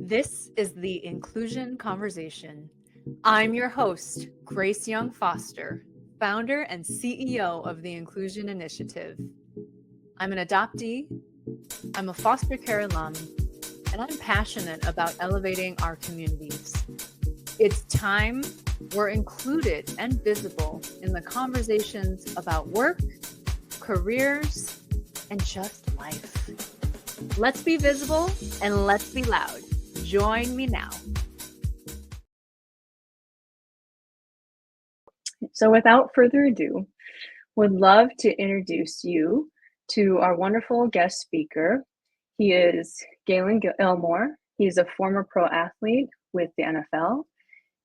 This is the Inclusion Conversation. I'm your host, Grace Young Foster, founder and CEO of the Inclusion Initiative. I'm an adoptee, I'm a foster care alum, and I'm passionate about elevating our communities. It's time we're included and visible in the conversations about work, careers, and just life. Let's be visible and let's be loud. Join me now. So without further ado, would love to introduce you to our wonderful guest speaker. He is Gaelin Elmore. He's a former pro athlete with the NFL.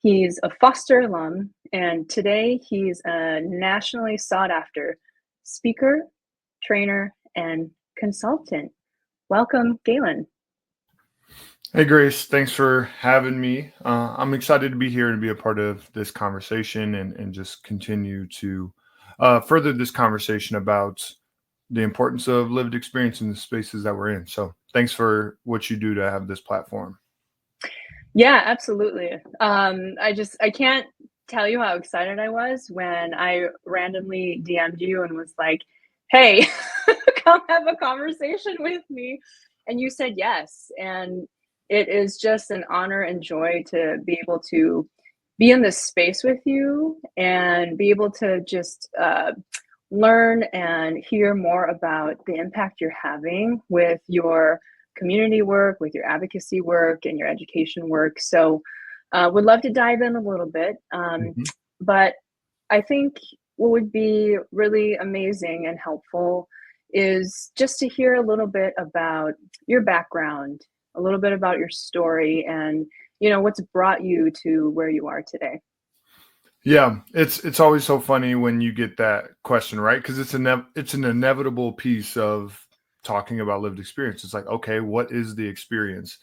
He's a Foster alum, and today he's a nationally sought after speaker, trainer, and consultant. Welcome, Gaelin. Hey, Grace. Thanks for having me. I'm excited to be here and be a part of this conversation and just continue to further this conversation about the importance of lived experience in the spaces that we're in. So thanks for what you do to have this platform. Yeah, absolutely. I can't tell you how excited I was when I randomly DM'd you and was like, hey, come have a conversation with me. And you said yes. And it is just an honor and joy to be able to be in this space with you and be able to just learn and hear more about the impact you're having with your community work, with your advocacy work, and your education work. So would love to dive in a little bit. But I think what would be really amazing and helpful is just to hear a little bit about your background, a little bit about your story, and what's brought you to where you are today. Yeah, it's always so funny when you get that question, right? Because it's an inevitable piece of talking about lived experience. It's like, okay, what is the experience?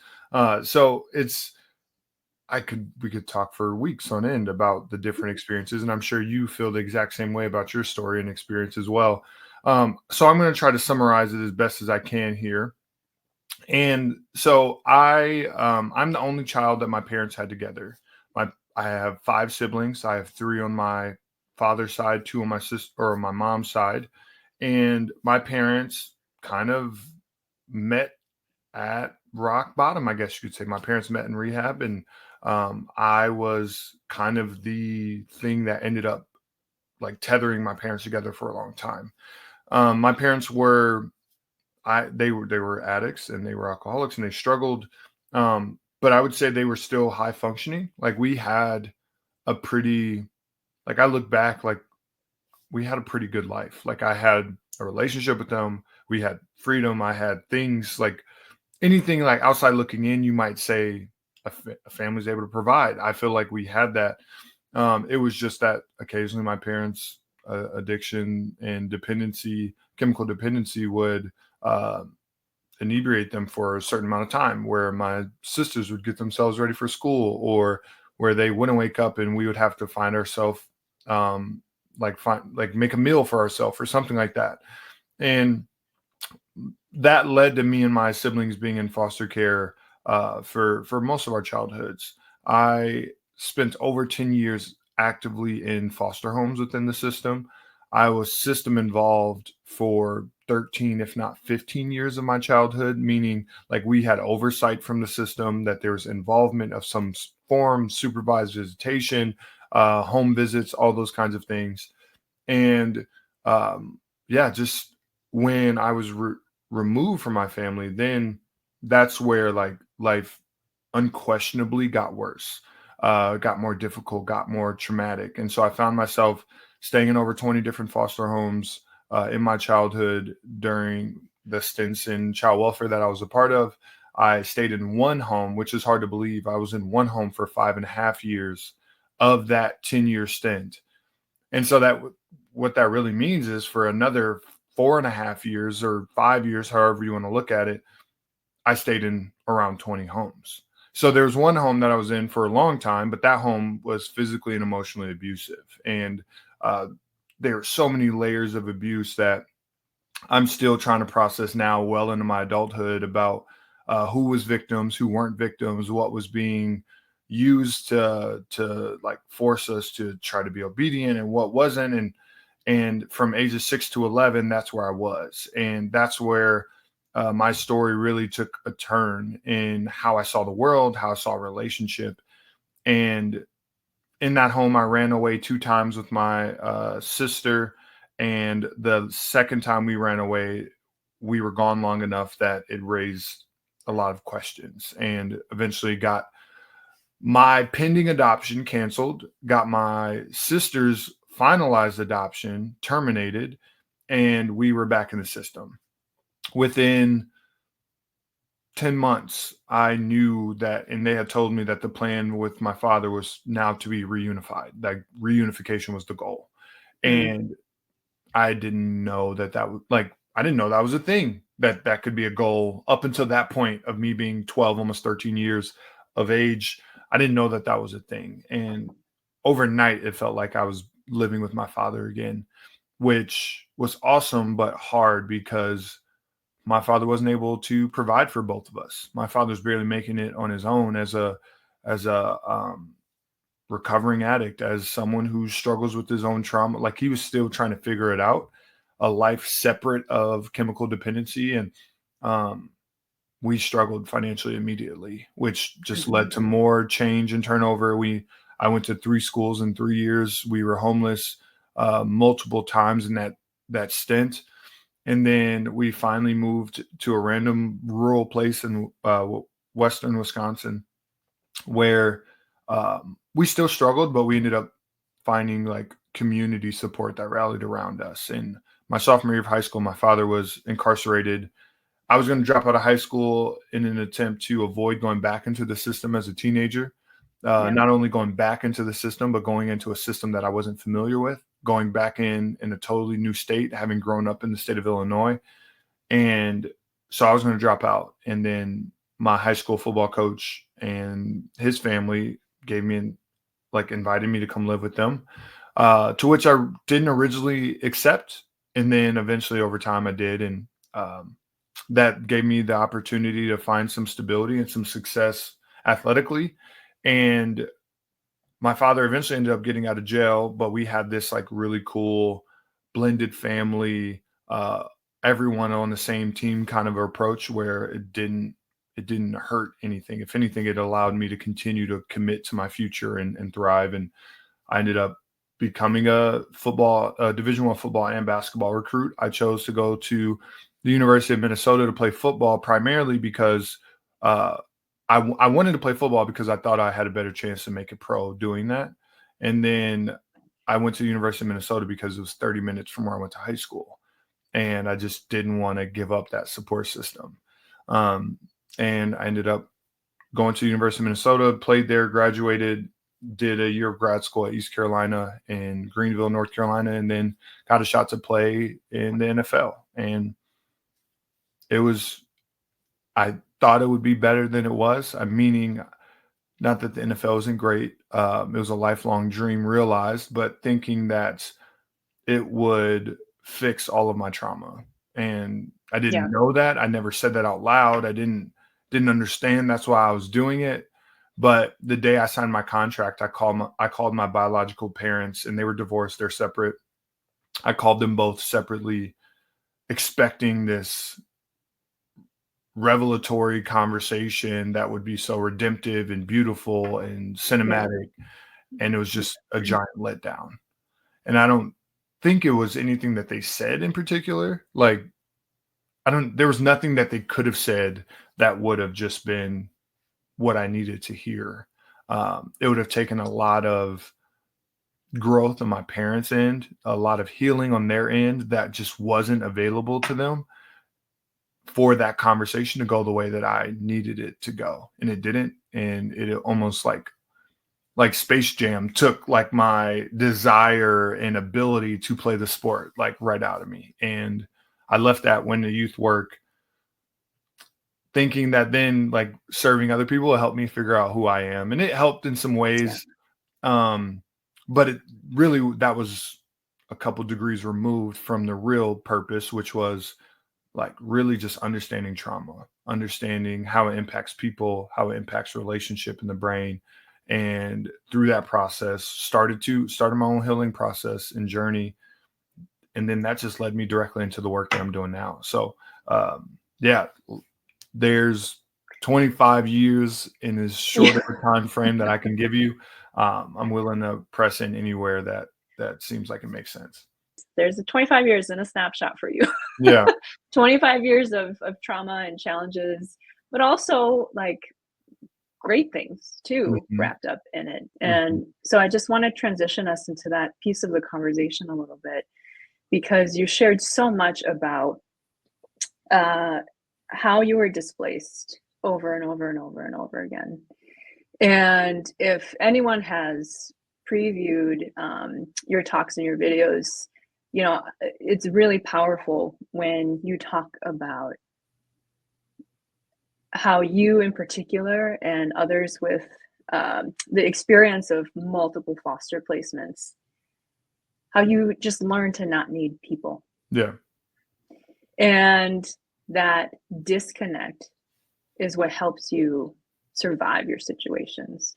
So we could talk for weeks on end about the different experiences, and I'm sure you feel the exact same way about your story and experience as well. So I'm going to try to summarize it as best as I can here. And so I'm the only child that my parents had together. I have 5 siblings. I have 3 on my father's side, 2 on my sister or my mom's side. And my parents kind of met at rock bottom, I guess you could say. My parents met in rehab, and I was kind of the thing that ended up like tethering my parents together for a long time. My parents were they were addicts and they were alcoholics and they struggled. But I would say they were still high functioning. Like we had a pretty, like I look back, like we had a pretty good life. Like I had a relationship with them. We had freedom. I had things like anything like outside looking in, you might say a family's able to provide. I feel like we had that. It was just that occasionally my parents' addiction and chemical dependency would inebriate them for a certain amount of time, where my sisters would get themselves ready for school, or where they wouldn't wake up and we would have to find ourselves make a meal for ourselves or something like that. And that led to me and my siblings being in foster care for most of our childhoods. I spent over 10 years actively in foster homes within the system. I was system involved for 13, if not 15 years of my childhood, meaning like we had oversight from the system, that there was involvement of some form, supervised visitation, home visits, all those kinds of things. And just when I was removed from my family, then that's where like life unquestionably got worse, got more difficult, got more traumatic. And so I found myself staying in over 20 different foster homes in my childhood during the stints in child welfare that I was a part of. I stayed in one home, which is hard to believe. I was in one home for 5.5 years of that 10-year stint. And so what that really means is for another 4.5 years or 5 years, however you want to look at it, I stayed in around 20 homes. So there was one home that I was in for a long time, but that home was physically and emotionally abusive. And there are so many layers of abuse that I'm still trying to process now, well into my adulthood, about who was victims, who weren't victims, what was being used to like force us to try to be obedient and what wasn't. And from ages 6 to 11, that's where I was. And that's where my story really took a turn in how I saw the world, how I saw a relationship. And in that home, I ran away 2 times with my sister. And the second time we ran away, we were gone long enough that it raised a lot of questions, and eventually got my pending adoption canceled, got my sister's finalized adoption terminated, and we were back in the system. Within 10 months, I knew that, and they had told me that the plan with my father was now to be reunified. Like reunification was the goal. Mhm. And I didn't know that was like, I didn't know that was a thing, that could be a goal up until that point of me being 12, almost 13 years of age. I didn't know that was a thing. And overnight, it felt like I was living with my father again, which was awesome, but hard because my father wasn't able to provide for both of us. My father's barely making it on his own as a recovering addict, as someone who struggles with his own trauma. Like he was still trying to figure it out, a life separate of chemical dependency. And we struggled financially immediately, which just led to more change and turnover. I went to 3 schools in 3 years. We were homeless multiple times in that stint. And then we finally moved to a random rural place in western Wisconsin, where we still struggled, but we ended up finding like community support that rallied around us. And my sophomore year of high school, my father was incarcerated. I was going to drop out of high school in an attempt to avoid going back into the system as a teenager. Not only going back into the system, but going into a system that I wasn't familiar with, going back in a totally new state, having grown up in the state of Illinois. And so I was going to drop out. And then my high school football coach and his family invited me to come live with them, to which I didn't originally accept. And then eventually over time I did. And that gave me the opportunity to find some stability and some success athletically. And my father eventually ended up getting out of jail, but we had this like really cool blended family, everyone on the same team kind of approach, where it didn't hurt anything. If anything, it allowed me to continue to commit to my future and thrive. And I ended up becoming a Division I football and basketball recruit. I chose to go to the University of Minnesota to play football, primarily because I wanted to play football because I thought I had a better chance to make it pro doing that. And then I went to the University of Minnesota because it was 30 minutes from where I went to high school. And I just didn't want to give up that support system. And I ended up going to the University of Minnesota, played there, graduated, did a year of grad school at East Carolina in Greenville, North Carolina, and then got a shot to play in the NFL. And I thought it would be better than it was. Meaning, not that the NFL isn't great. It was a lifelong dream realized, but thinking that it would fix all of my trauma. And I didn't know that. I never said that out loud. I didn't understand that's why I was doing it. But the day I signed my contract, I called my biological parents, and they were divorced. They're separate. I called them both separately, expecting this revelatory conversation that would be so redemptive and beautiful and cinematic. And it was just a giant letdown. And I don't think it was anything that they said in particular. Like, there was nothing that they could have said that would have just been what I needed to hear. It would have taken a lot of growth on my parents' end, a lot of healing on their end that just wasn't available to them for that conversation to go the way that I needed it to go. And it didn't. And it almost like Space Jam took like my desire and ability to play the sport like right out of me. And I left that, went to youth work, thinking that then like serving other people will help me figure out who I am. And it helped in some ways. But it really, that was a couple degrees removed from the real purpose, which was like really just understanding trauma understanding how it impacts people, how it impacts relationship in the brain. And through that process, started my own healing process and journey. And then that just led me directly into the work that I'm doing now. So yeah, there's 25 years in as short of a time frame that I can give you. I'm willing to press in anywhere that seems like it makes sense. There's a 25 years in a snapshot for you. Yeah. 25 years of trauma and challenges, but also like great things too, wrapped up in it. And so I just want to transition us into that piece of the conversation a little bit, because you shared so much about how you were displaced over and over and over and over again. And if anyone has previewed your talks and your videos, you know, it's really powerful when you talk about how you in particular and others with the experience of multiple foster placements, how you just learn to not need people. Yeah. And that disconnect is what helps you survive your situations.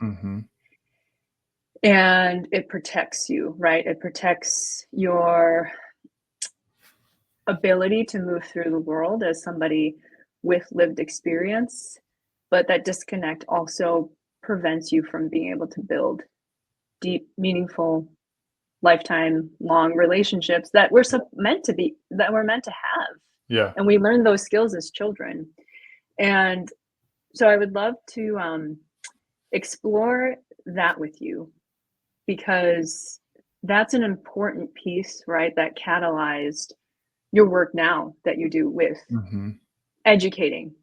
And it protects you, right? It protects your ability to move through the world as somebody with lived experience, but that disconnect also prevents you from being able to build deep, meaningful, lifetime long relationships that we're meant to have. Yeah. And we learn those skills as children. And so I would love to explore that with you, because that's an important piece, right? That catalyzed your work now that you do with educating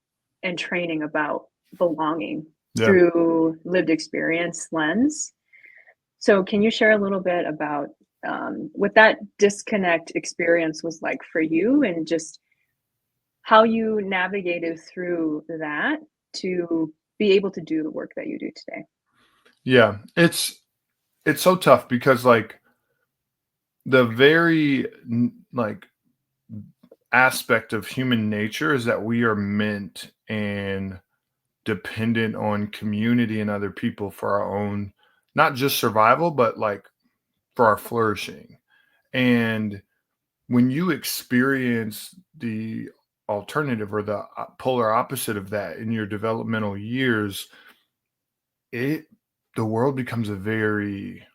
and training about belonging through lived experience lens. So can you share a little bit about what that disconnect experience was like for you, and just how you navigated through that to be able to do the work that you do today? Yeah, it's so tough because like the very like aspect of human nature is that we are meant and dependent on community and other people for our own, not just survival, but like for our flourishing. And when you experience the alternative or the polar opposite of that in your developmental years, the world becomes a very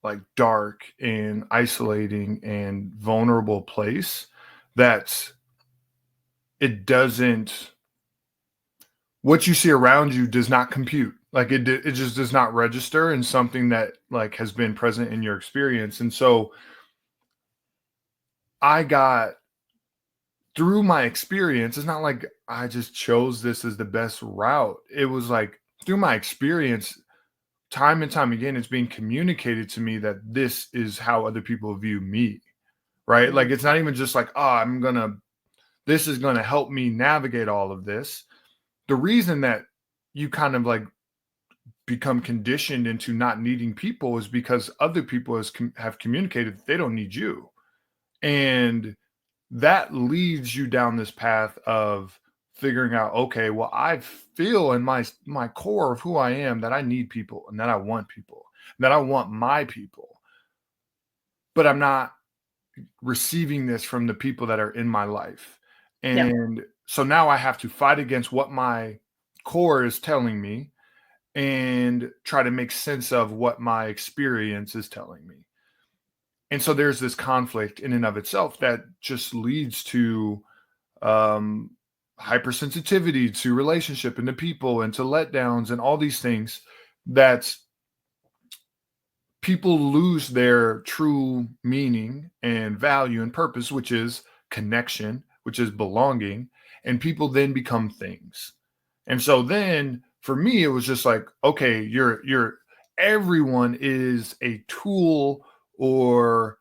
like dark and isolating and vulnerable place it doesn't, what you see around you does not compute. Like it just does not register in something that like has been present in your experience. And so I got through my experience, it's not like I just chose this as the best route. It was like through my experience, time and time again, it's being communicated to me that this is how other people view me, right? Like, it's not even just like, oh, this is going to help me navigate all of this. The reason that you kind of like become conditioned into not needing people is because other people have communicated that they don't need you. And that leads you down this path of figuring out, okay, well, I feel in my core of who I am that I need people and that I want people, and that I want my people, but I'm not receiving this from the people that are in my life. And so now I have to fight against what my core is telling me and try to make sense of what my experience is telling me. And so there's this conflict in and of itself that just leads to hypersensitivity to relationship and to people and to letdowns and all these things that people lose their true meaning and value and purpose, which is connection, which is belonging, and people then become things. And so then for me, it was just like, okay, everyone is a tool or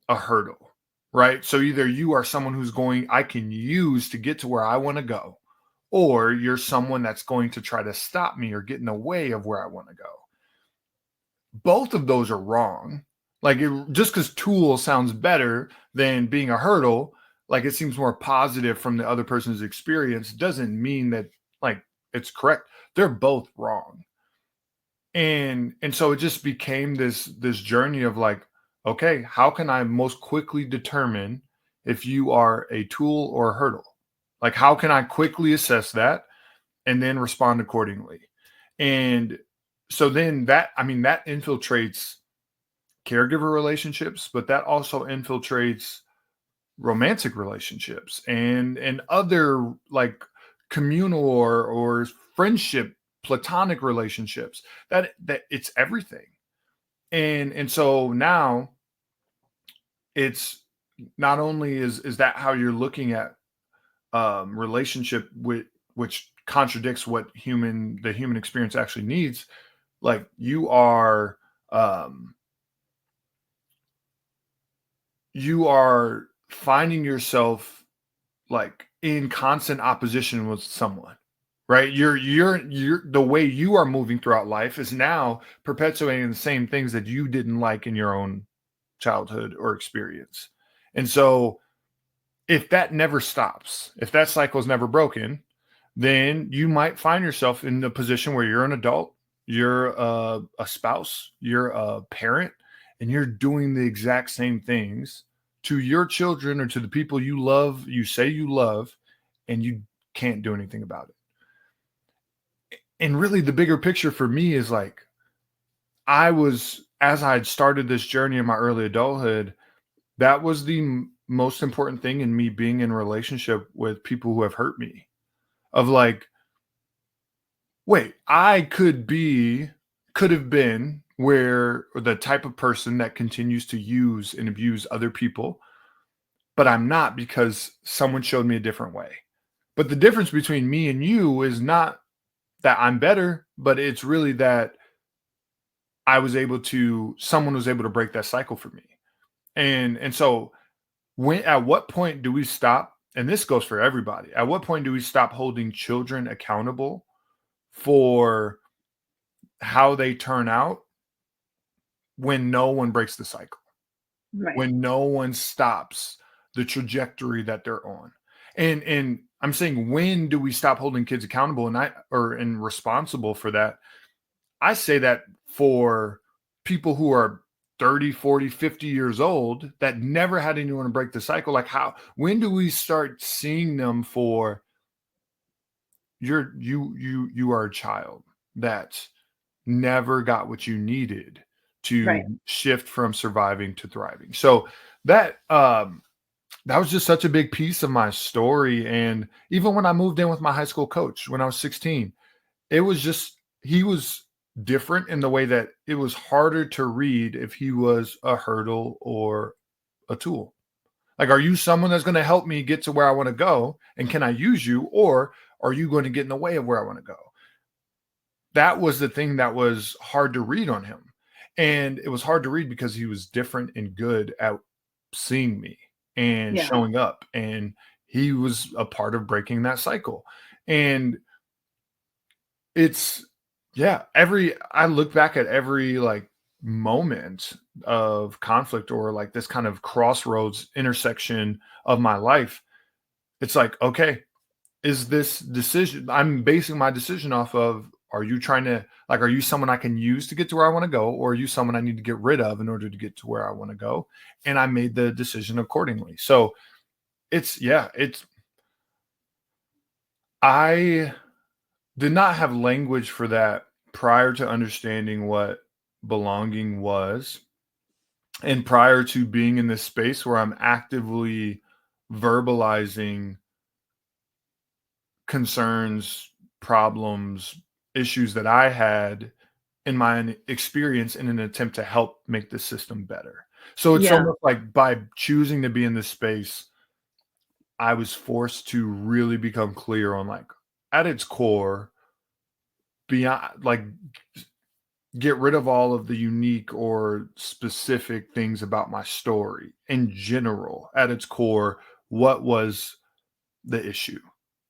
a hurdle, right? So either you are someone I can use to get to where I want to go, or you're someone that's going to try to stop me or get in the way of where I want to go. Both of those are wrong. Like just because tool sounds better than being a hurdle, like it seems more positive from the other person's experience doesn't mean that like it's correct. They're both wrong. And so it just became this journey of like, okay, how can I most quickly determine if you are a tool or a hurdle? Like how can I quickly assess that and then respond accordingly? And so then that infiltrates caregiver relationships, but that also infiltrates romantic relationships and other like communal or friendship, platonic relationships. That it's everything. And so now it's not only is that how you're looking at relationship, with which contradicts what the human experience actually needs. Like um you are finding yourself like in constant opposition with someone, right? You're the way you are moving throughout life is now perpetuating the same things that you didn't like in your own childhood or experience. And so if that never stops, if that cycle is never broken, then you might find yourself in a position where you're an adult, you're a spouse, you're a parent, and you're doing the exact same things to your children or to the people you love, you say you love, and you can't do anything about it. And really, the bigger picture for me is like, as I had started this journey in my early adulthood, that was the most important thing in me being in a relationship with people who have hurt me. Of like, wait, I could have been where the type of person that continues to use and abuse other people, but I'm not because someone showed me a different way. But the difference between me and you is not that I'm better, but it's really that someone was able to break that cycle for me. And so at what point do we stop? And this goes for everybody. At what point do we stop holding children accountable for how they turn out when no one breaks the cycle, Right. when no one stops the trajectory that they're on? And I'm saying, when do we stop holding kids accountable and responsible for that? I say that for people who are 30, 40, 50 years old that never had anyone to break the cycle. Like when do we start seeing them for you are a child that never got what you needed to Right. shift from surviving to thriving? So that was just such a big piece of my story. And even when I moved in with my high school coach when I was 16, he was different in the way that it was harder to read if he was a hurdle or a tool. Like, are you someone that's going to help me get to where I want to go? And can I use you? Or are you going to get in the way of where I want to go? That was the thing that was hard to read on him. And it was hard to read because he was different and good at seeing me and Yeah. showing up. And he was a part of breaking that cycle. And I look back at every like moment of conflict or like this kind of crossroads intersection of my life. It's like, okay, is this decision, I'm basing my decision off of, are you someone I can use to get to where I want to go? Or are you someone I need to get rid of in order to get to where I want to go? And I made the decision accordingly. So I did not have language for that prior to understanding what belonging was, and prior to being in this space where I'm actively verbalizing concerns, problems, issues that I had in my experience in an attempt to help make the system better. So it's almost like by choosing to be in this space, I was forced to really become clear on like, at its core, beyond like, get rid of all of the unique or specific things about my story. In general, at its core, what was the issue?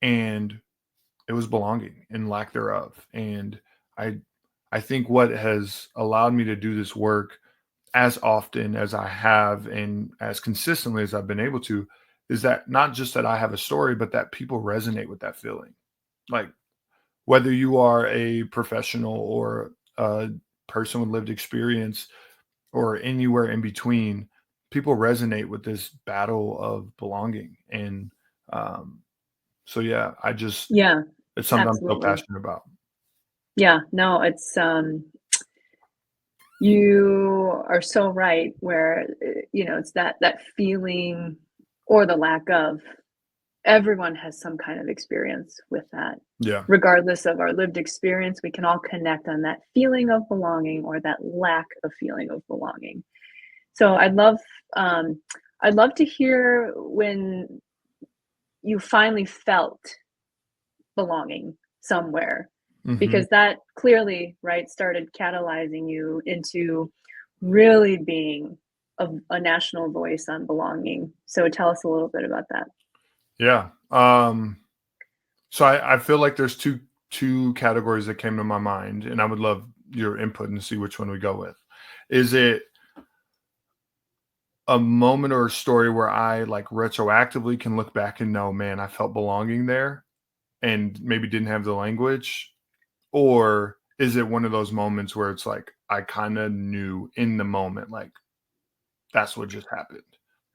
And it was belonging and lack thereof. And I think what has allowed me to do this work as often as I have and as consistently as I've been able to is that not just that I have a story, but that people resonate with that feeling. Like, whether you are a professional or a person with lived experience or anywhere in between, people resonate with this battle of belonging. And so, yeah, Yeah, it's something I'm so absolutely. passionate about. Yeah, no, it's you are so right where it's that feeling or the lack of. Everyone has some kind of experience with that. Yeah. Regardless of our lived experience, we can all connect on that feeling of belonging or that lack of feeling of belonging. So I'd love to hear when you finally felt belonging somewhere, Mhm. because that clearly, right, started catalyzing you into really being a national voice on belonging. So tell us a little bit about that. Yeah. So I feel like there's two categories that came to my mind, and I would love your input and see which one we go with. Is it a moment or a story where I like retroactively can look back and know, man, I felt belonging there and maybe didn't have the language? Or is it one of those moments where it's like I kind of knew in the moment, like that's what just happened?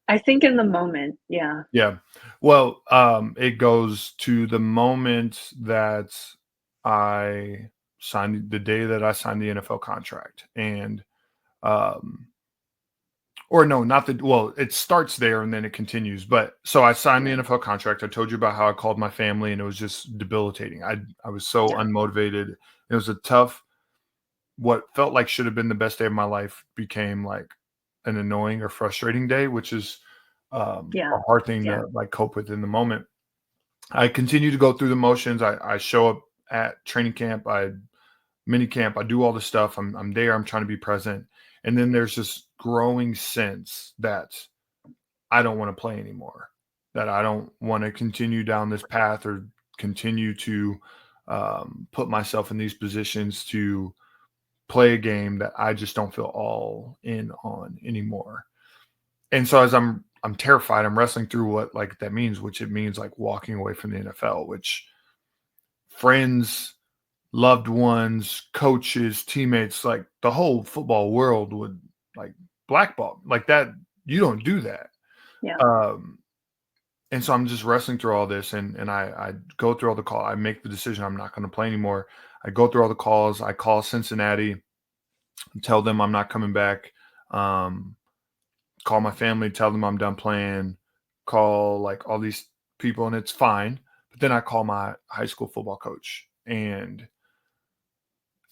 I think in the moment, yeah. Yeah. Well, it goes to the moment that I signed the day that I signed the NFL contract. And um or no, not the well, it starts there and then it continues. But so I signed the Yeah. NFL contract. I told you about how I called my family and it was just debilitating. I was so Yeah. unmotivated. It was a tough, what felt like should have been the best day of my life became like an annoying or frustrating day, which is Yeah. a hard thing Yeah. to like cope with in the moment. I continue to go through the motions. I show up at training camp, I mini camp, I do all the stuff. I'm there, I'm trying to be present. And then there's this growing sense that I don't want to play anymore, that I don't want to continue down this path or continue to put myself in these positions to play a game that I just don't feel all in on anymore. And so as I'm terrified, I'm wrestling through what like that means, which it means like walking away from the NFL, which friends, loved ones, coaches, teammates, like the whole football world would like blackball like that. You don't do that. Yeah. Um, and so I'm just wrestling through all this, and I go through all the call. I make the decision I'm not going to play anymore. I go through all the calls. I call Cincinnati, tell them I'm not coming back. Um, Call my family, tell them I'm done playing. Call like all these people, and it's fine. But then I call my high school football coach, and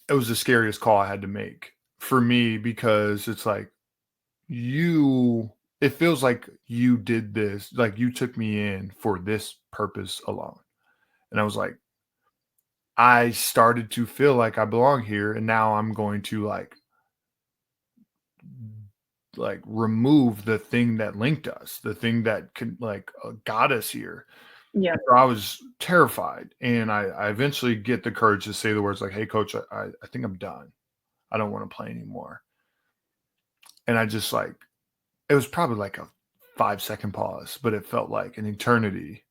it was the scariest call I had to make for me because it's like it feels like you did this, like you took me in for this purpose alone. And I was like, I started to feel like I belong here, and now I'm going to like remove the thing that linked us, the thing that could like got us here. Yeah. And so I was terrified, and I eventually get the courage to say the words like, "Hey, coach, I think I'm done. I don't want to play anymore." And I just like it was probably like a 5-second pause, but it felt like an eternity,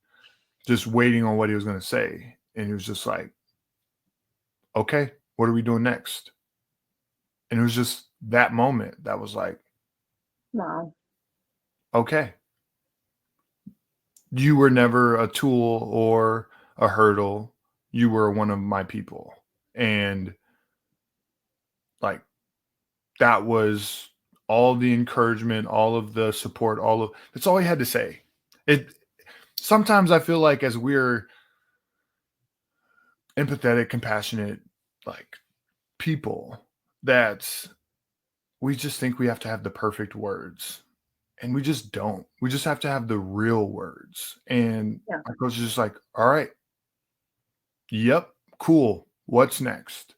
just waiting on what he was going to say. And he was just like, "Okay, what are we doing next?" And it was just that moment that was like, Wow. "Okay, you were never a tool or a hurdle. You were one of my people." And like that was all the encouragement, all of the support, all of that's all he had to say. It sometimes I feel like as we're empathetic, compassionate, like people, that we just think we have to have the perfect words. And we just don't. We just have to have the real words. And Yeah. my coach is just like, all right, yep, cool. What's next?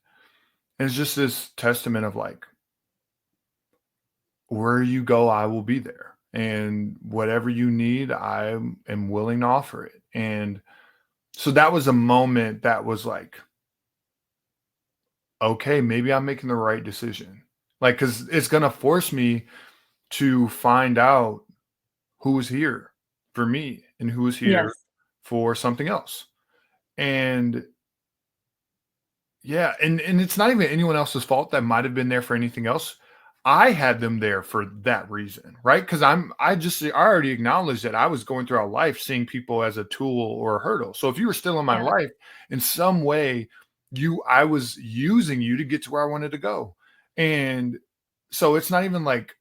And it's just this testament of like, where you go, I will be there. And whatever you need, I am willing to offer it. And so that was a moment that was like, okay, maybe I'm making the right decision. Like, because it's going to force me to find out who was here for me and who was here Yes. for something else. And yeah, and it's not even anyone else's fault that might have been there for anything else. I had them there for that reason, right? Because I already acknowledged that I was going throughout life seeing people as a tool or a hurdle. So if you were still in my Yeah. life in some way, I was using you to get to where I wanted to go. And so it's not even like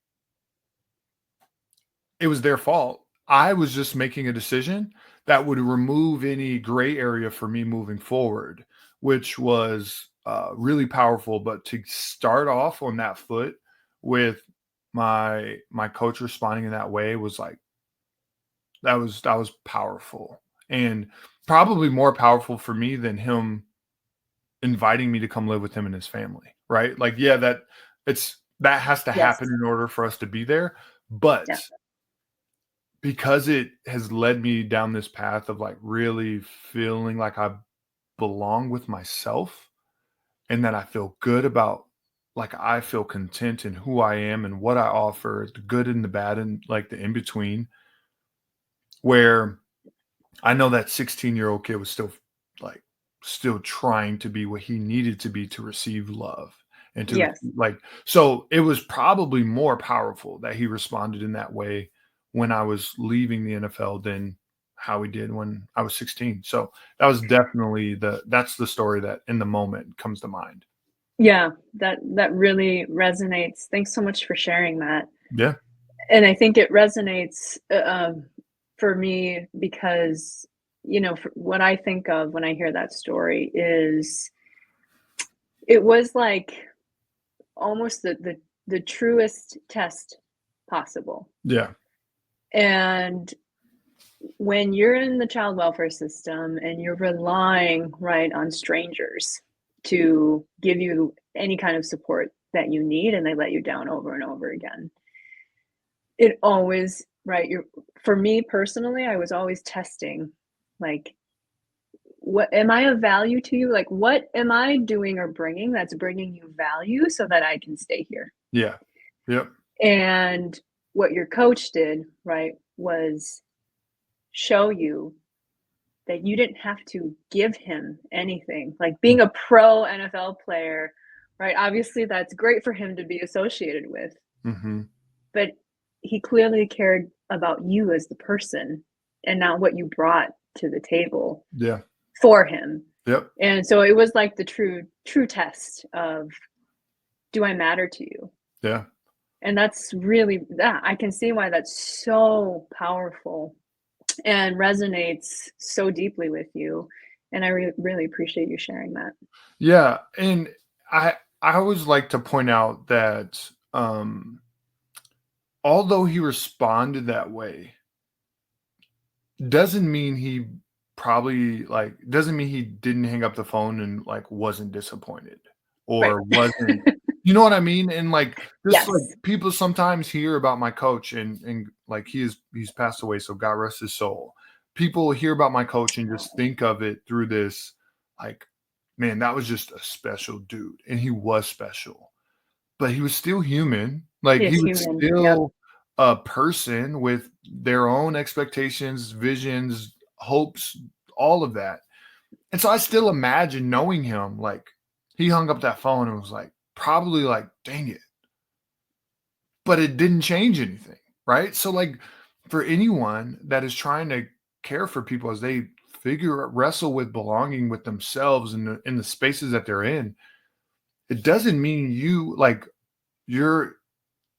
it was their fault. I was just making a decision that would remove any gray area for me moving forward, which was really powerful. But to start off on that foot with my coach responding in that way was like that was powerful, and probably more powerful for me than him inviting me to come live with him and his family. Right? Like, yeah, that has to Yes. happen in order for us to be there, but Yeah. because it has led me down this path of like really feeling like I belong with myself and that I feel good about, like, I feel content in who I am and what I offer, the good and the bad and like the in between, where I know that 16-year-old kid was like still trying to be what he needed to be to receive love and to Yes. like, so it was probably more powerful that he responded in that way when I was leaving the NFL than how he did when I was 16. So that was definitely that's the story that in the moment comes to mind. Yeah, that really resonates. Thanks so much for sharing that. Yeah. And I think it resonates for me because, what I think of when I hear that story is it was like almost the truest test possible. Yeah. And when you're in the child welfare system and you're relying, right, on strangers to give you any kind of support that you need, and they let you down over and over again, it always, right, for me personally, I was always testing, like, what am I of value to you? Like, what am I doing or bringing that's bringing you value so that I can stay here? Yeah. Yep. And what your coach did, right, was show you that you didn't have to give him anything. Like being a pro NFL player, right? Obviously, that's great for him to be associated with, Mm-hmm. but he clearly cared about you as the person and not what you brought to the table Yeah. for him. Yep. And so it was like the true test of, do I matter to you? Yeah. And that's really, I can see why that's so powerful and resonates so deeply with you. And I really appreciate you sharing that. Yeah. And I always like to point out that although he responded that way, doesn't mean he doesn't mean he didn't hang up the phone and like wasn't disappointed Right. or wasn't, you know what I mean? And like just Yes. like people sometimes hear about my coach and like he's passed away, so God rest his soul. People hear about my coach and just think of it through this like, man, that was just a special dude, and he was special, but he was still human. Like He he is was human. still a person with their own expectations, visions, hopes, all of that. And so I still imagine knowing him, like he hung up that phone and was like, probably like, dang it. But it didn't change anything. Right. So like for anyone that is trying to care for people as they wrestle with belonging with themselves in the spaces that they're in, it doesn't mean you like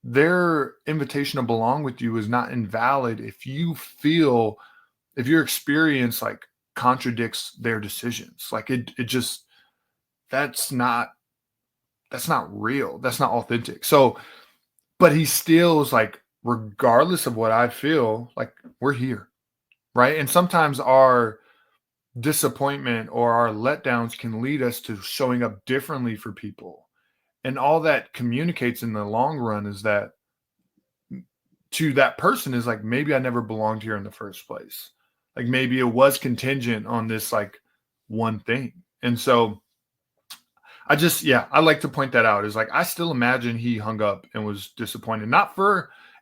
their invitation to belong with you is not invalid if your experience like contradicts their decisions. Like it just that's not real. That's not authentic. So, but he still is like, regardless of what I feel, like we're here. Right. And sometimes our disappointment or our letdowns can lead us to showing up differently for people. And all that communicates in the long run is that to that person is like, maybe I never belonged here in the first place. Like maybe it was contingent on this like one thing. And so I like to point that out is like, I still imagine he hung up and was disappointed,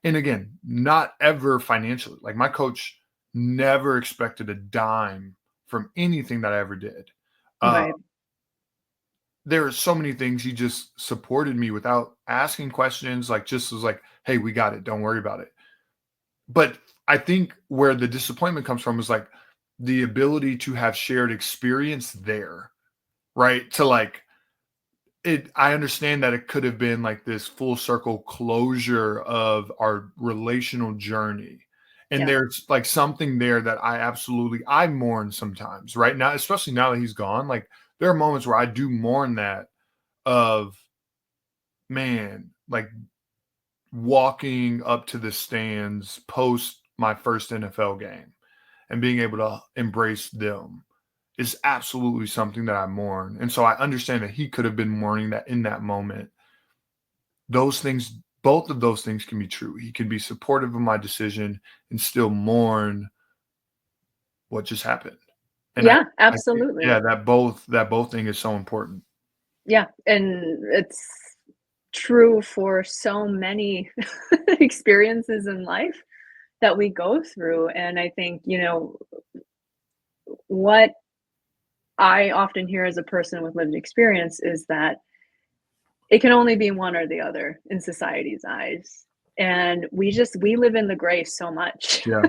and again, not ever financially. Like my coach never expected a dime from anything that I ever did. Right. There are so many things he just supported me without asking questions, like just was like, hey, we got it. Don't worry about it. But I think where the disappointment comes from is like the ability to have shared experience there, right? To like it, I understand that it could have been like this full circle closure of our relational journey. And Yeah. there's like something there that I mourn sometimes, right? Now, especially now that he's gone, like there are moments where I do mourn that of man, like walking up to the stands post my first NFL game and being able to embrace them is absolutely something that I mourn. And so I understand that he could have been mourning that in that moment. Those things, both of those things can be true. He can be supportive of my decision and still mourn what just happened. And Yeah, I think, absolutely. yeah, that both thing is so important. Yeah, and it's true for so many experiences in life that we go through. And I think, what I often hear as a person with lived experience is that it can only be one or the other in society's eyes. And we live in the gray so much. Yeah.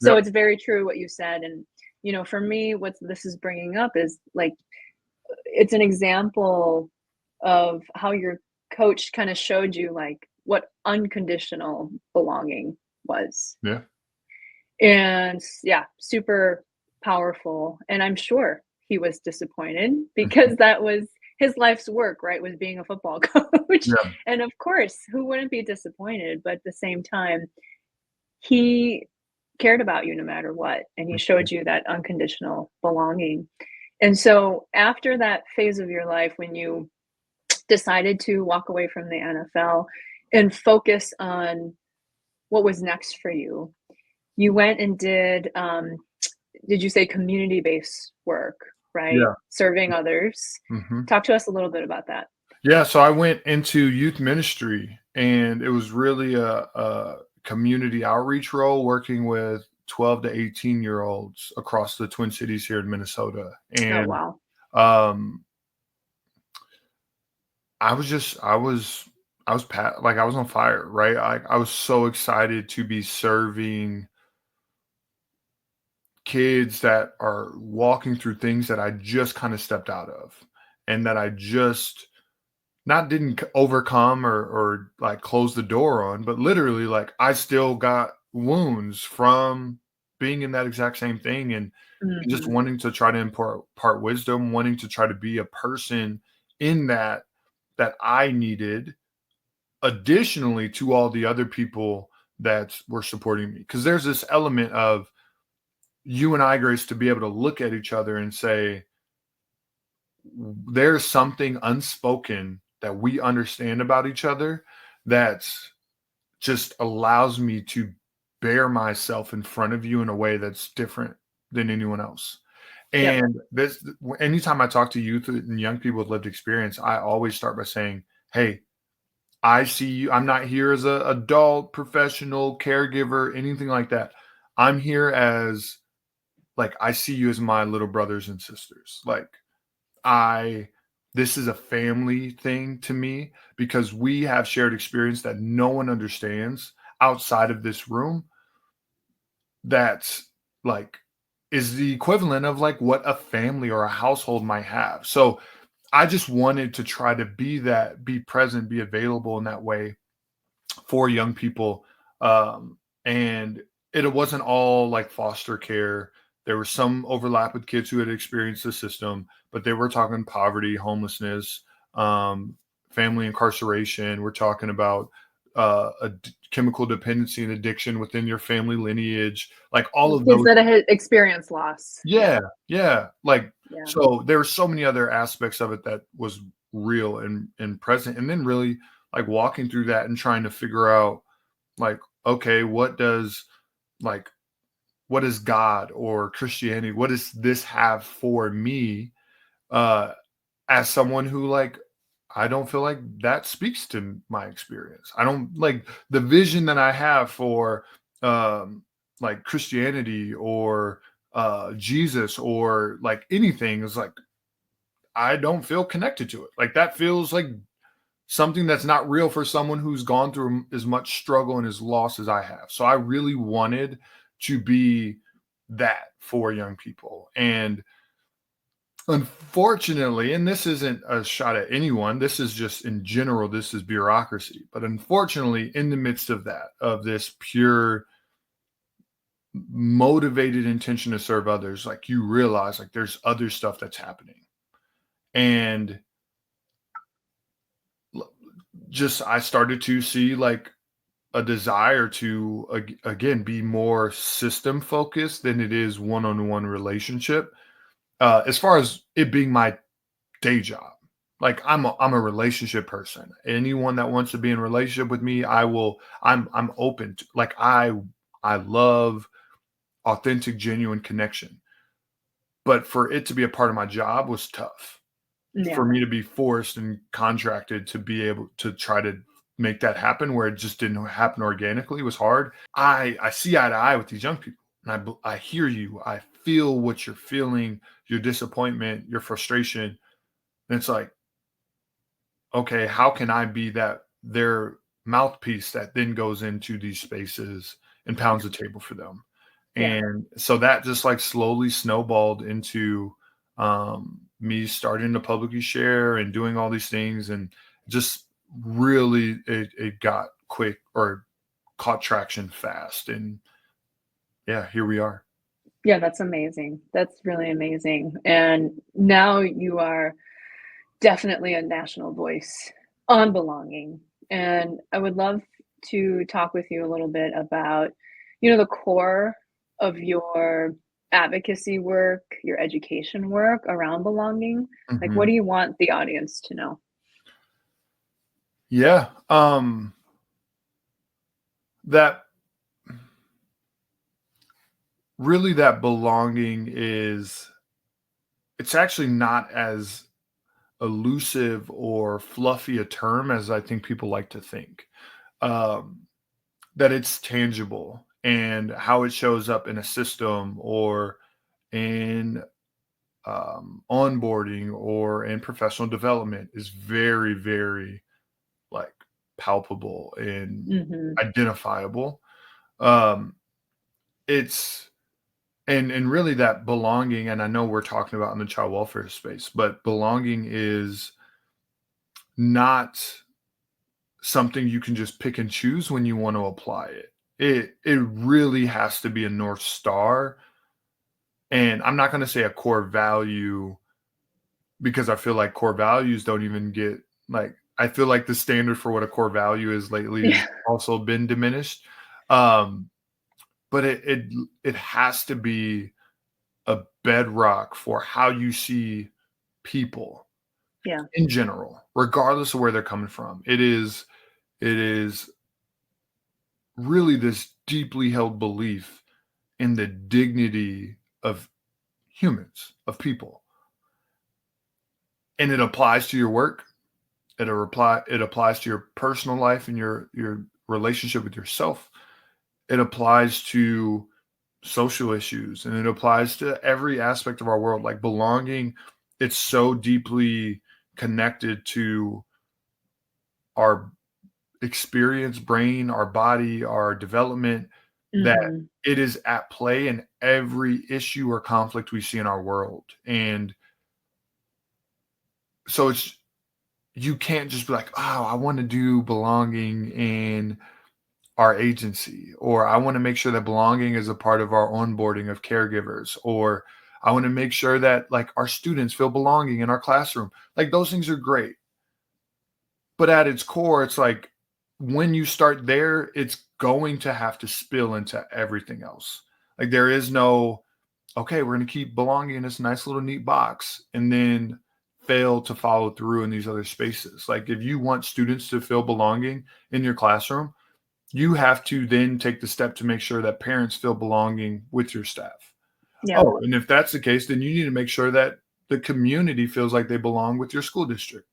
So Yep. it's very true what you said. And, for me, what this is bringing up is like, it's an example of how your coach kind of showed you like what unconditional belonging was. Yeah. And yeah, super powerful. And I'm sure he was disappointed because that was his life's work, right? Was being a football coach. Yeah. And of course, who wouldn't be disappointed? But at the same time, he cared about you no matter what. And he showed you that unconditional belonging. And so after that phase of your life, when you decided to walk away from the NFL and focus on what was next for you, you went and did you say community-based work, right? Yeah. Serving others. Mm-hmm. Talk to us a little bit about that. Yeah, so I went into youth ministry, and it was really a community outreach role working with 12 to 18-year-olds across the Twin Cities here in Minnesota. Oh, And wow. um, I was just, like I was on fire, right? I was so excited to be serving kids that are walking through things that I just kind of stepped out of, and that I just not didn't overcome or like close the door on, but literally like I still got wounds from being in that exact same thing, and just Mhm. wanting to try to impart wisdom, wanting to try to be a person in that I needed additionally to all the other people that were supporting me. Because there's this element of you and I, Grace, to be able to look at each other and say, there's something unspoken that we understand about each other that's just allows me to bear myself in front of you in a way that's different than anyone else. Yep. And this, anytime I talk to youth and young people with lived experience, I always start by saying, hey, I see you. I'm not here as an adult, professional, caregiver, anything like that. I'm here as like, I see you as my little brothers and sisters. Like, this is a family thing to me because we have shared experience that no one understands outside of this room. That's like is the equivalent of like what a family or a household might have. So I just wanted to try to be present, be available in that way for young people. And it wasn't all like foster care. There was some overlap with kids who had experienced the system, but they were talking poverty, homelessness, family incarceration. We're talking about chemical dependency and addiction within your family lineage, like all of Kids those. that had experienced loss. Yeah. Like, Yeah. so there were so many other aspects of it that was real and present. And then really like walking through that and trying to figure out like, okay, like, what is God or Christianity? What does this have for me? As someone who like, I don't feel like that speaks to my experience. I don't like the vision that I have for, like Christianity or Jesus or like anything, is like, I don't feel connected to it. Like that feels like something that's not real for someone who's gone through as much struggle and as loss as I have. So I really wanted to be that for young people. And unfortunately, and this isn't a shot at anyone, this is just in general, this is bureaucracy. But unfortunately, in the midst of that, of this pure motivated intention to serve others, like you realize like there's other stuff that's happening. And just I started to see like a desire to again be more system focused than it is one-on-one relationship. As far as it being my day job, like I'm a relationship person. Anyone that wants to be in a relationship with me, I'm open to, like I love authentic, genuine connection. But for it to be a part of my job was tough. Yeah. For me to be forced and contracted to be able to try to make that happen where it just didn't happen organically was hard. I see eye to eye with these young people, and I hear you. I feel what you're feeling, your disappointment, your frustration. And it's like, okay, how can I be their mouthpiece that then goes into these spaces and pounds the table for them? Yeah. And so that just like slowly snowballed into me starting to publicly share and doing all these things, and just really it got quick or caught traction fast. And yeah, here we are. Yeah, that's amazing. That's really amazing. And now you are definitely a national voice on belonging. And I would love to talk with you a little bit about, the core of your advocacy work, your education work around belonging. Like, what Mhm. do you want the audience to know? Yeah. That really, that belonging it's actually not as elusive or fluffy a term as I think people like to think. Um, that it's tangible, and how it shows up in a system or in onboarding or in professional development is very, very like palpable and Mhm. identifiable. Um, it's and really that belonging, and I know we're talking about in the child welfare space, but belonging is not something you can just pick and choose when you want to apply it. It really has to be a North Star. And I'm not going to say a core value, because I feel like core values don't even get like, I feel like the standard for what a core value is lately has Yeah. also been diminished. Um, but it has to be a bedrock for how you see people Yeah. in general, regardless of where they're coming from. It is really this deeply held belief in the dignity of humans, of people. And it applies to your work. It applies to your personal life and your relationship with yourself. It applies to social issues, and it applies to every aspect of our world. Like belonging, it's so deeply connected to our experience, brain, our body, our development, that Mhm. it is at play in every issue or conflict we see in our world. And so you can't just be like, oh, I want to do belonging in our agency, or I want to make sure that belonging is a part of our onboarding of caregivers, or I want to make sure that like our students feel belonging in our classroom. Like those things are great. But at its core, it's like when you start there, it's going to have to spill into everything else. Like there is no, okay, we're going to keep belonging in this nice little neat box and then fail to follow through in these other spaces. Like if you want students to feel belonging in your classroom, you have to then take the step to make sure that parents feel belonging with your staff. Yeah. Oh, and if that's the case, then you need to make sure that the community feels like they belong with your school district.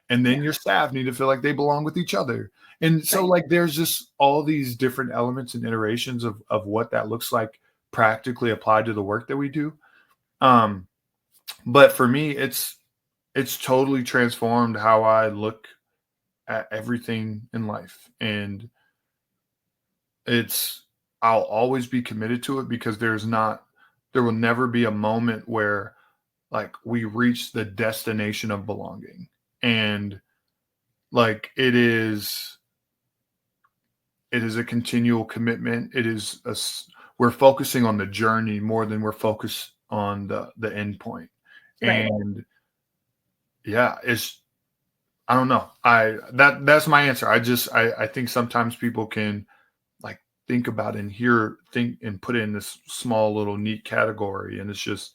And then your staff need to feel like they belong with each other. And so Right. like there's just all these different elements and iterations of what that looks like practically applied to the work that we do. But for me, it's totally transformed how I look at everything in life. And I'll always be committed to it because there will never be a moment where like we reach the destination of belonging. And like it is a continual commitment. We're focusing on the journey more than we're focused on the end point. Right. And yeah, I don't know. That's my answer. I think sometimes people can like think about and think and put it in this small little neat category, and it's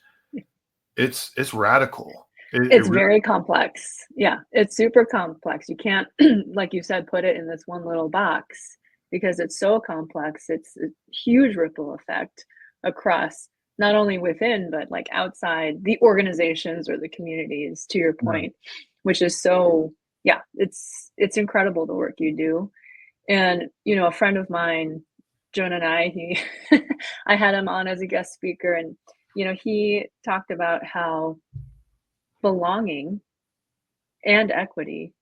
radical. It's very complex. Yeah, it's super complex. You can't, like you said, put it in this one little box because it's so complex. It's a huge ripple effect across not only within, but like outside the organizations or the communities, to your point, which is so, yeah, it's incredible the work you do. And, you know, a friend of mine, Jonah and I had him on as a guest speaker, and, you know, he talked about how belonging and equity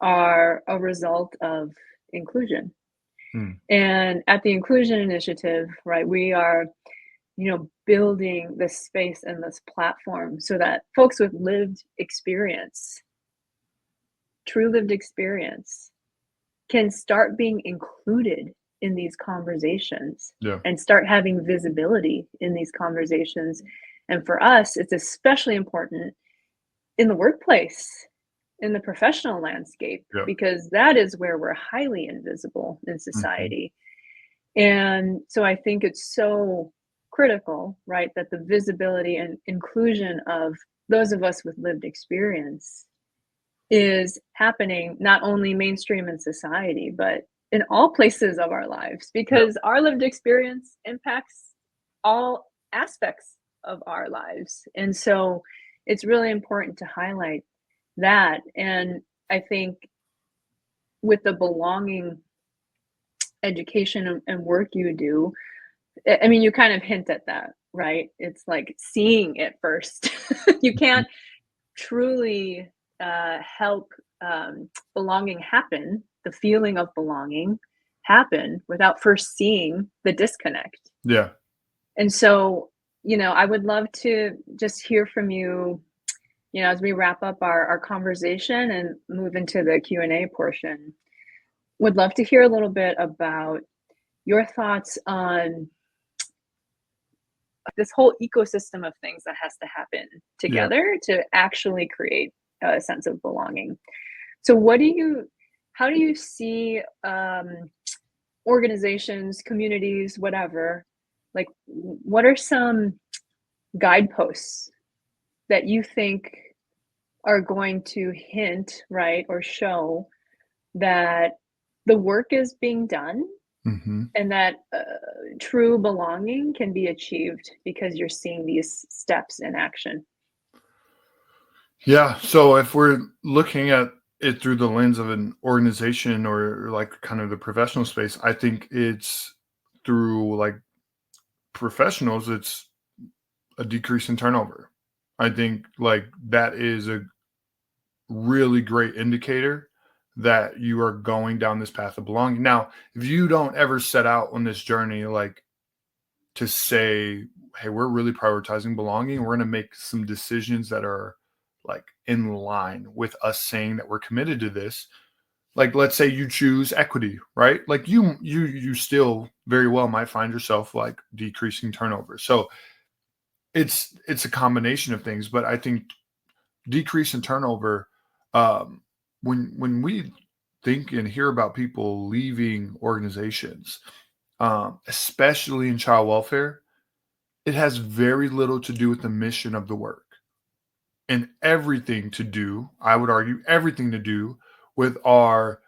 are a result of inclusion. And at the Inclusion Initiative, right, we are, you know, building this space and this platform so that folks with true lived experience, can start being included in these conversations and start having visibility in these conversations. And for us, it's especially important in the workplace, in the professional landscape, because that is where we're highly invisible in society. And so I think it's so critical, right, that the visibility and inclusion of those of us with lived experience is happening not only mainstream in society, but in all places of our lives, because our lived experience impacts all aspects of our lives. And so it's really important to highlight that. And I think with the belonging education and work you do, I mean, you kind of hint at that, right? It's like seeing it first. You can't truly help belonging happen, the feeling of belonging happen, without first seeing the disconnect. Yeah. And so, you know, I would love to just hear from you, you know, as we wrap up our conversation and move into the Q&A portion. Would love to hear a little bit about your thoughts on this whole ecosystem of things that has to happen together to actually create a sense of belonging. So how do you see organizations, communities, whatever, like what are some guideposts that you think are going to hint, right, or show that the work is being done and that true belonging can be achieved because you're seeing these steps in action? Yeah. So if we're looking at it through the lens of an organization or like kind of the professional space, I think it's through like professionals, it's a decrease in turnover. I think like that is a really great indicator that you are going down this path of belonging. Now, if you don't ever set out on this journey, like to say, hey, we're really prioritizing belonging, we're going to make some decisions that are like in line with us saying that we're committed to this. Like, let's say you choose equity, right? Like you still very well might find yourself like decreasing turnover. So it's a combination of things, but I think decrease in turnover, when we think and hear about people leaving organizations, especially in child welfare, it has very little to do with the mission of the work and everything to do, I would argue, everything to do with our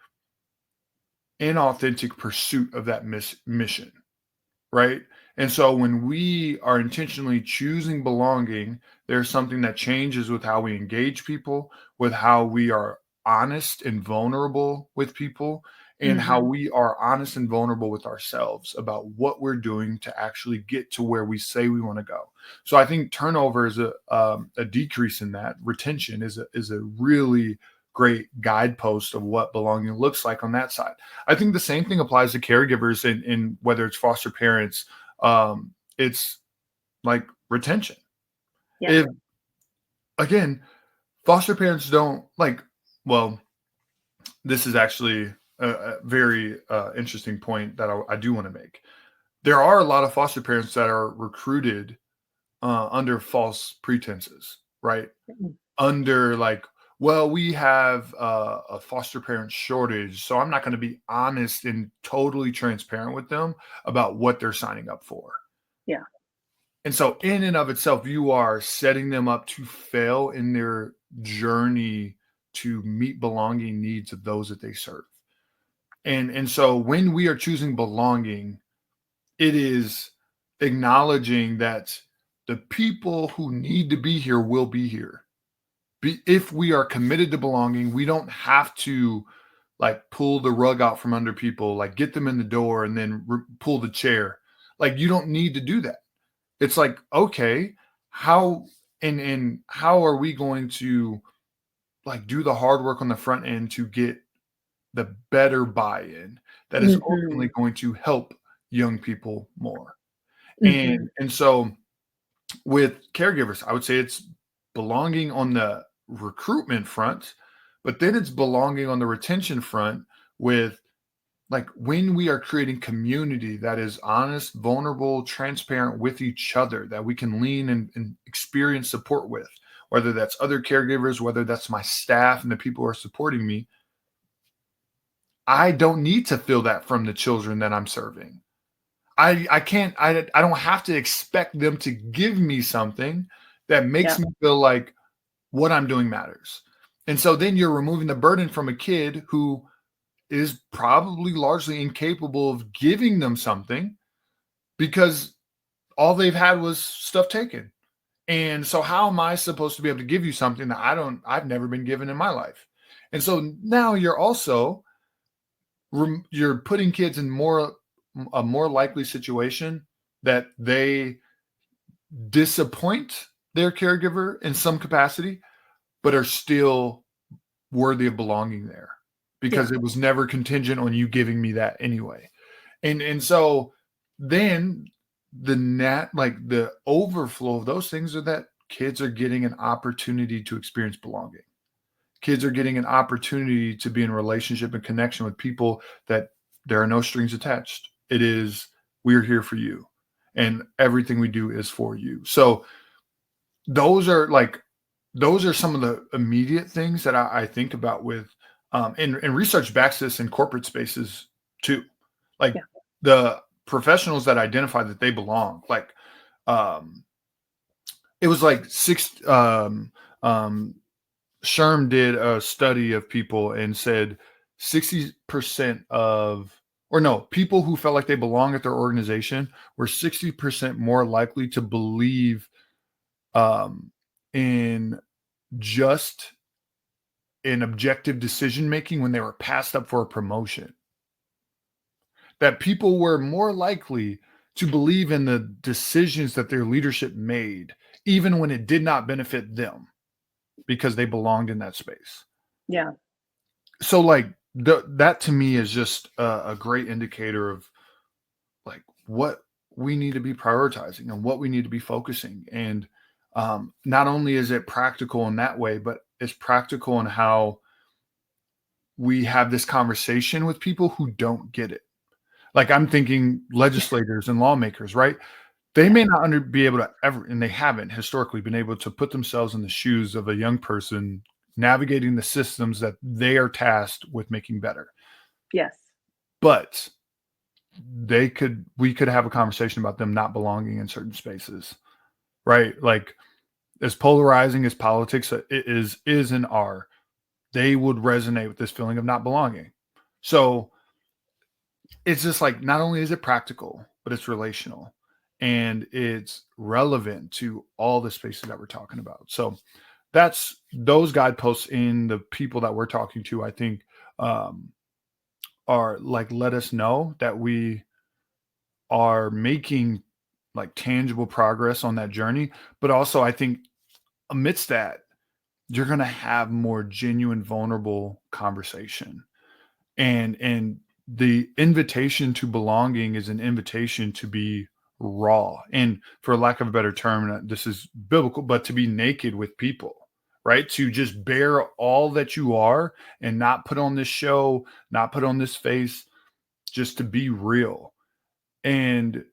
inauthentic pursuit of that mission, right? And so when we are intentionally choosing belonging, there's something that changes with how we engage people, with how we are honest and vulnerable with people, and how we are honest and vulnerable with ourselves about what we're doing to actually get to where we say we want to go. So I think turnover is a decrease in that. Retention is a really great guidepost of what belonging looks like on that side. I think the same thing applies to caregivers in whether it's foster parents. It's like retention. Yeah. If, again, foster parents don't like, well, this is actually a very interesting point that I do want to make. There are a lot of foster parents that are recruited under false pretenses, right? Under like, well, we have a foster parent shortage, so I'm not going to be honest and totally transparent with them about what they're signing up for. Yeah. And so in and of itself, you are setting them up to fail in their journey to meet belonging needs of those that they serve. And so when we are choosing belonging, it is acknowledging that the people who need to be here will be here. If we are committed to belonging, we don't have to like pull the rug out from under people, like get them in the door and then pull the chair. Like you don't need to do that. It's like, okay, how and how are we going to like do the hard work on the front end to get the better buy-in that is ultimately going to help young people more. And so with caregivers, I would say it's belonging on the recruitment front, but then it's belonging on the retention front with like when we are creating community that is honest, vulnerable, transparent with each other, that we can lean and experience support with, whether that's other caregivers, whether that's my staff and the people who are supporting me. I don't need to feel that from the children that I'm serving. I don't have to expect them to give me something that makes me feel like what I'm doing matters. And so then you're removing the burden from a kid who is probably largely incapable of giving them something because all they've had was stuff taken. And so how am I supposed to be able to give you something that I've never been given in my life? And so now you're also you're putting kids in a more likely situation that they disappoint their caregiver in some capacity, but are still worthy of belonging there because it was never contingent on you giving me that anyway. And so then the overflow of those things are that kids are getting an opportunity to experience belonging. Kids are getting an opportunity to be in relationship and connection with people that there are no strings attached. It is, we're here for you and everything we do is for you. So those are some of the immediate things that I think about with, and research backs this in corporate spaces too. Like the professionals that identify that they belong, like, it was like Sherm did a study of people and said 60% people who felt like they belong at their organization were 60% more likely to believe in just an objective decision making when they were passed up for a promotion. That people were more likely to believe in the decisions that their leadership made, even when it did not benefit them, because they belonged in that space. Yeah. So like that to me is just a great indicator of like what we need to be prioritizing and what we need to be focusing. And not only is it practical in that way, but it's practical in how we have this conversation with people who don't get it. Like I'm thinking legislators and lawmakers, right? They may not be able to ever, and they haven't historically been able to put themselves in the shoes of a young person navigating the systems that they are tasked with making better. Yes. But we could have a conversation about them not belonging in certain spaces, right? Like as polarizing as politics is and are, they would resonate with this feeling of not belonging. So it's just like, not only is it practical, but it's relational and it's relevant to all the spaces that we're talking about. So those guideposts in the people that we're talking to, I think, are like, let us know that we are making like tangible progress on that journey. But also, I think amidst that, you're going to have more genuine, vulnerable conversation. And the invitation to belonging is an invitation to be raw. And for lack of a better term, this is biblical, but to be naked with people, right? To just bear all that you are and not put on this show, not put on this face, just to be real. And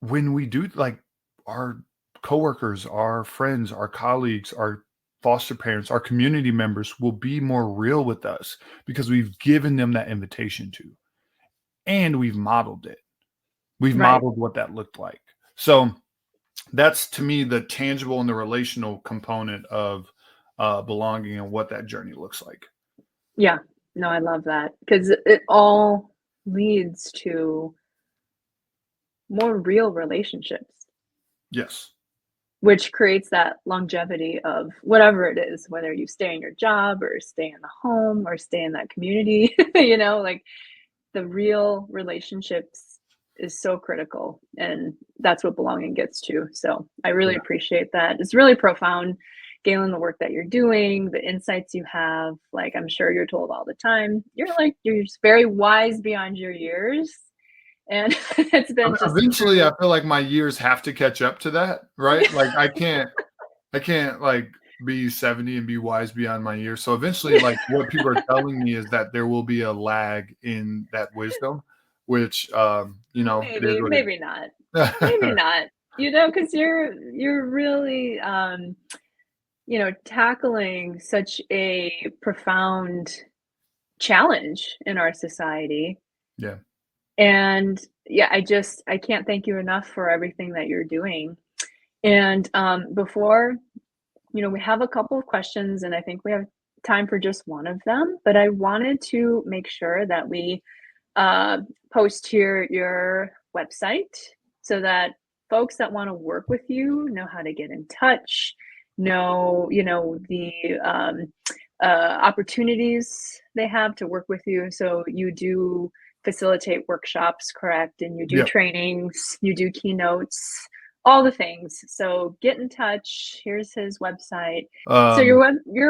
when we do, like, our coworkers, our friends, our colleagues, our foster parents, our community members will be more real with us because we've given them that invitation to, and we've modeled it. We've Right. modeled what that looked like. So that's, to me, the tangible and the relational component of belonging and what that journey looks like. Yeah. No, I love that, because it all leads to more real relationships, Yes. which creates that longevity of whatever it is, whether you stay in your job or stay in the home or stay in that community, like the real relationships is so critical, and that's what belonging gets to. So I really appreciate that. It's really profound, Gaelin, the work that you're doing, the insights you have. Like, I'm sure you're told all the time, you're just very wise beyond your years. And it's been just eventually, I feel like my years have to catch up to that, right? Like, I can't like be 70 and be wise beyond my years. So eventually, like, what people are telling me is that there will be a lag in that wisdom, which, maybe not, maybe not, because you're really tackling such a profound challenge in our society. Yeah. And yeah, I can't thank you enough for everything that you're doing. And before, we have a couple of questions, and I think we have time for just one of them, but I wanted to make sure that we post here your website so that folks that want to work with you know how to get in touch, know the opportunities they have to work with you. So you do facilitate workshops, correct? And you do trainings, you do keynotes, all the things. So get in touch. Here's his website. So your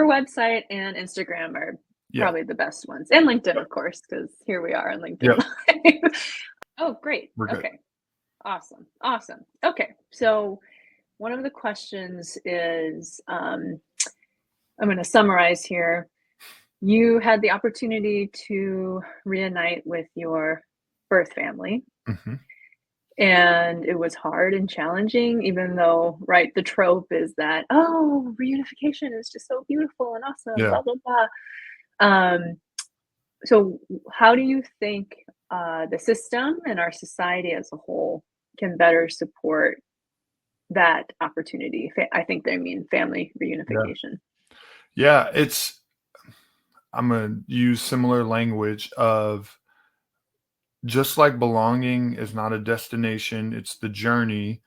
website and Instagram are probably the best ones, and LinkedIn, of course, because here we are on LinkedIn. Oh, great. Okay. Awesome. Okay. So one of the questions is, I'm going to summarize here. You had the opportunity to reunite with your birth family. Mm-hmm. And it was hard and challenging, even though, right, the trope is that, oh, reunification is just so beautiful and awesome, blah, blah, blah. So how do you think the system and our society as a whole can better support that opportunity? I think they mean family reunification. Yeah, I'm going to use similar language of, just like belonging is not a destination, it's the journey.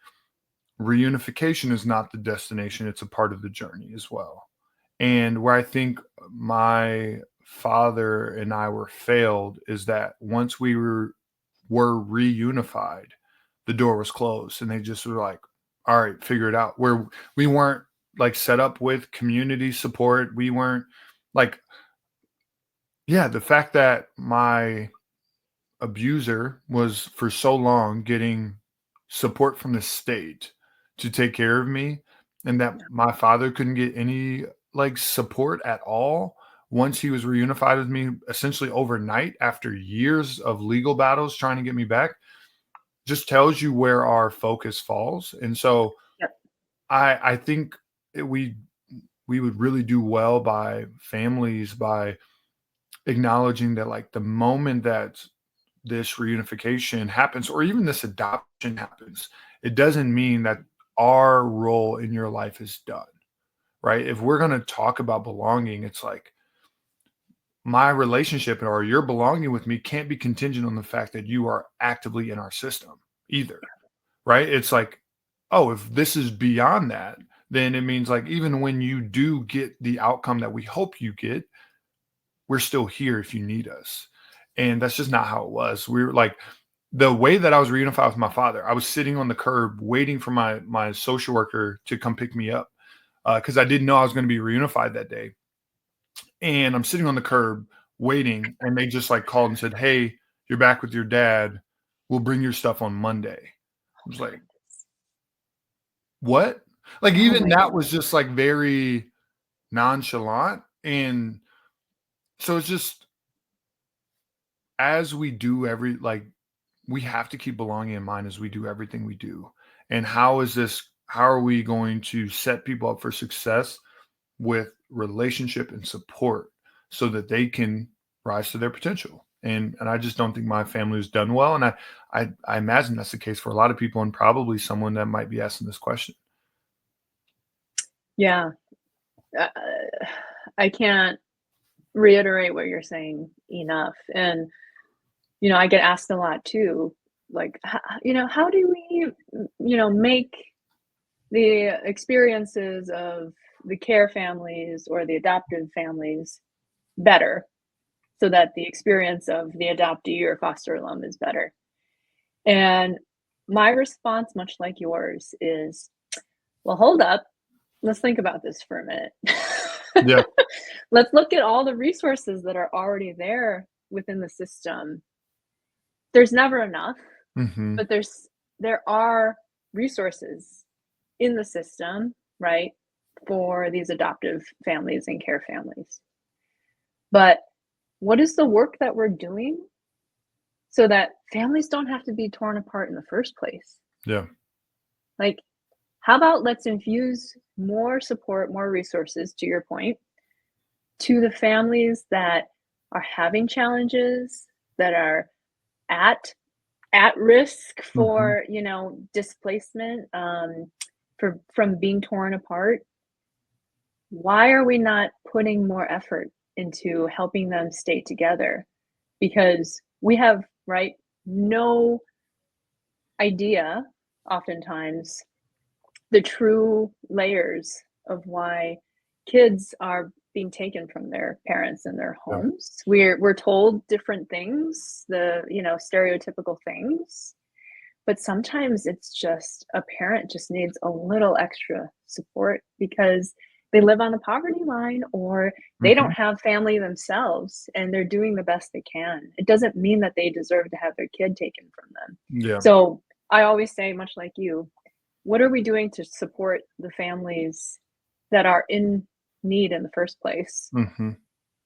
Reunification is not the destination, it's a part of the journey as well. And where I think my father and I were failed is that once we were reunified, the door was closed, and they just were like, all right, figure it out. Where we weren't like set up with community support. We weren't like, the fact that my abuser was for so long getting support from the state to take care of me, and that my father couldn't get any like support at all once he was reunified with me, essentially overnight after years of legal battles trying to get me back, just tells you where our focus falls. And so I think we would really do well by families by acknowledging that, like, the moment that this reunification happens, or even this adoption happens, it doesn't mean that our role in your life is done, right? If we're going to talk about belonging, it's like, my relationship or your belonging with me can't be contingent on the fact that you are actively in our system either, right? It's like, oh, if this is beyond that, then it means like even when you do get the outcome that we hope you get, we're still here if you need us. And that's just not how it was. We were like, the way that I was reunified with my father, I was sitting on the curb waiting for my social worker to come pick me up because I didn't know I was going to be reunified that day. And I'm sitting on the curb waiting, and they just like called and said, "Hey, you're back with your dad. We'll bring your stuff on Monday." I was like, "What?" Like Oh even my that was goodness. just like very nonchalant. And so it's just as we do we have to keep belonging in mind as we do everything we do. And how are we going to set people up for success with relationship and support so that they can rise to their potential? And I just don't think my family has done well. And I imagine that's the case for a lot of people, and probably someone that might be asking this question. Yeah. Uh, I can't reiterate what you're saying enough. And, I get asked a lot too, like, how do we, make the experiences of the care families or the adoptive families better so that the experience of the adoptee or foster alum is better? And my response, much like yours, is, well, hold up. Let's think about this for a minute. Yeah. Let's look at all the resources that are already there within the system. There's never enough, Mm-hmm. but there are resources in the system, right, for these adoptive families and care families. But what is the work that we're doing so that families don't have to be torn apart in the first place? Yeah. Like, how about let's infuse more support, more resources, to your point, to the families that are having challenges, that are at risk Mm-hmm. for displacement, from being torn apart? Why are we not putting more effort into helping them stay together? Because we have, right, no idea oftentimes the true layers of why kids are being taken from their parents in their Yeah. homes. We're told different things, the stereotypical things, but sometimes it's just a parent just needs a little extra support because they live on the poverty line, or they Mm-hmm. don't have family themselves and they're doing the best they can. It doesn't mean that they deserve to have their kid taken from them. Yeah. So I always say, much like you, what are we doing to support the families that are in need in the first place, Mm-hmm.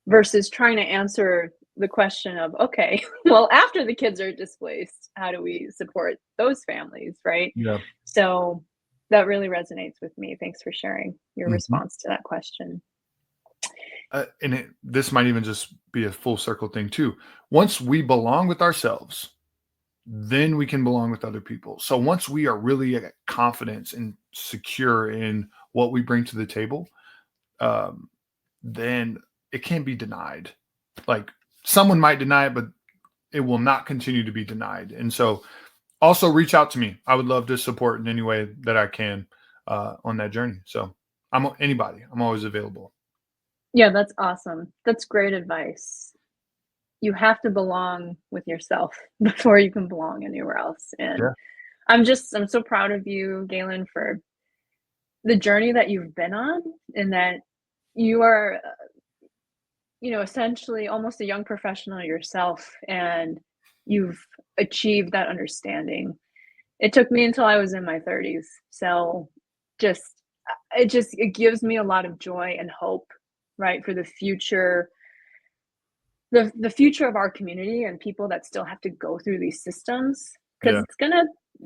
versus trying to answer the question of, okay, well, after the kids are displaced, how do we support those families, right? Yeah. So that really resonates with me. Thanks for sharing your Mm-hmm. response to that question. This might even just be a full circle thing too. Once we belong with ourselves, then we can belong with other people. So once we are really confident and secure in what we bring to the table, then it can't be denied. Like someone might deny it, but it will not continue to be denied. And so also reach out to me. I would love to support in any way that I can on that journey. So I'm always available. Yeah, that's awesome. That's great advice. You have to belong with yourself before you can belong anywhere else. And Yeah. I'm so proud of you, Gaelin, for the journey that you've been on, and that you are, essentially almost a young professional yourself, and you've achieved that understanding. It took me until I was in my 30s. So just it gives me a lot of joy and hope, right, for the future, the future of our community and people that still have to go through these systems, because Yeah.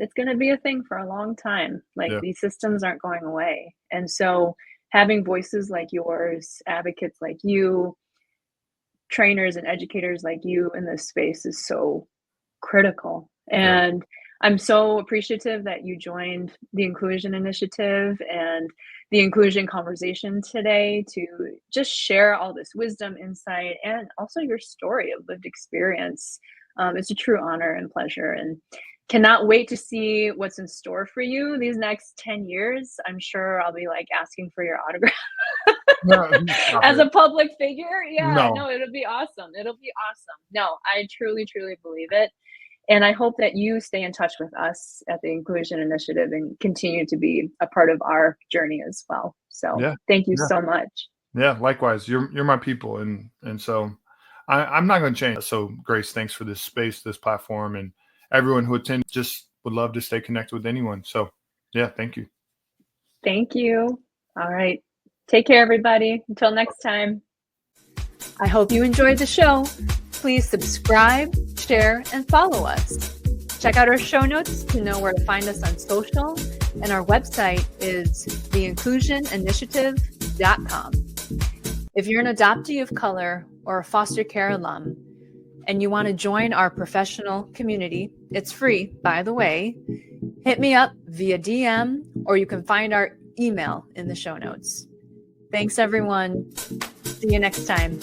it's gonna be a thing for a long time. Like, Yeah. these systems aren't going away. And so having voices like yours, advocates like you, trainers and educators like you in this space is so critical. Yeah. And I'm so appreciative that you joined the Inclusion Initiative and the inclusion conversation today to just share all this wisdom, insight, and also your story of lived experience. It's a true honor and pleasure. And cannot wait to see what's in store for you these next 10 years. I'm sure I'll be like asking for your autograph as a public figure. Yeah, no, it'll be awesome. It'll be awesome. No, I truly, truly believe it. And I hope that you stay in touch with us at the Inclusion Initiative and continue to be a part of our journey as well. So thank you so much. Yeah, likewise. You're my people. And so I'm not going to change. So Grace, thanks for this space, this platform, and everyone who attended. Just would love to stay connected with anyone. So yeah, thank you. Thank you. All right. Take care, everybody. Until next time. I hope you enjoyed the show. Please subscribe, share, and follow us. Check out our show notes to know where to find us on social, and our website is theinclusioninitiative.com. If you're an adoptee of color or a foster care alum and you want to join our professional community, it's free, by the way, hit me up via DM, or you can find our email in the show notes. Thanks, everyone. See you next time.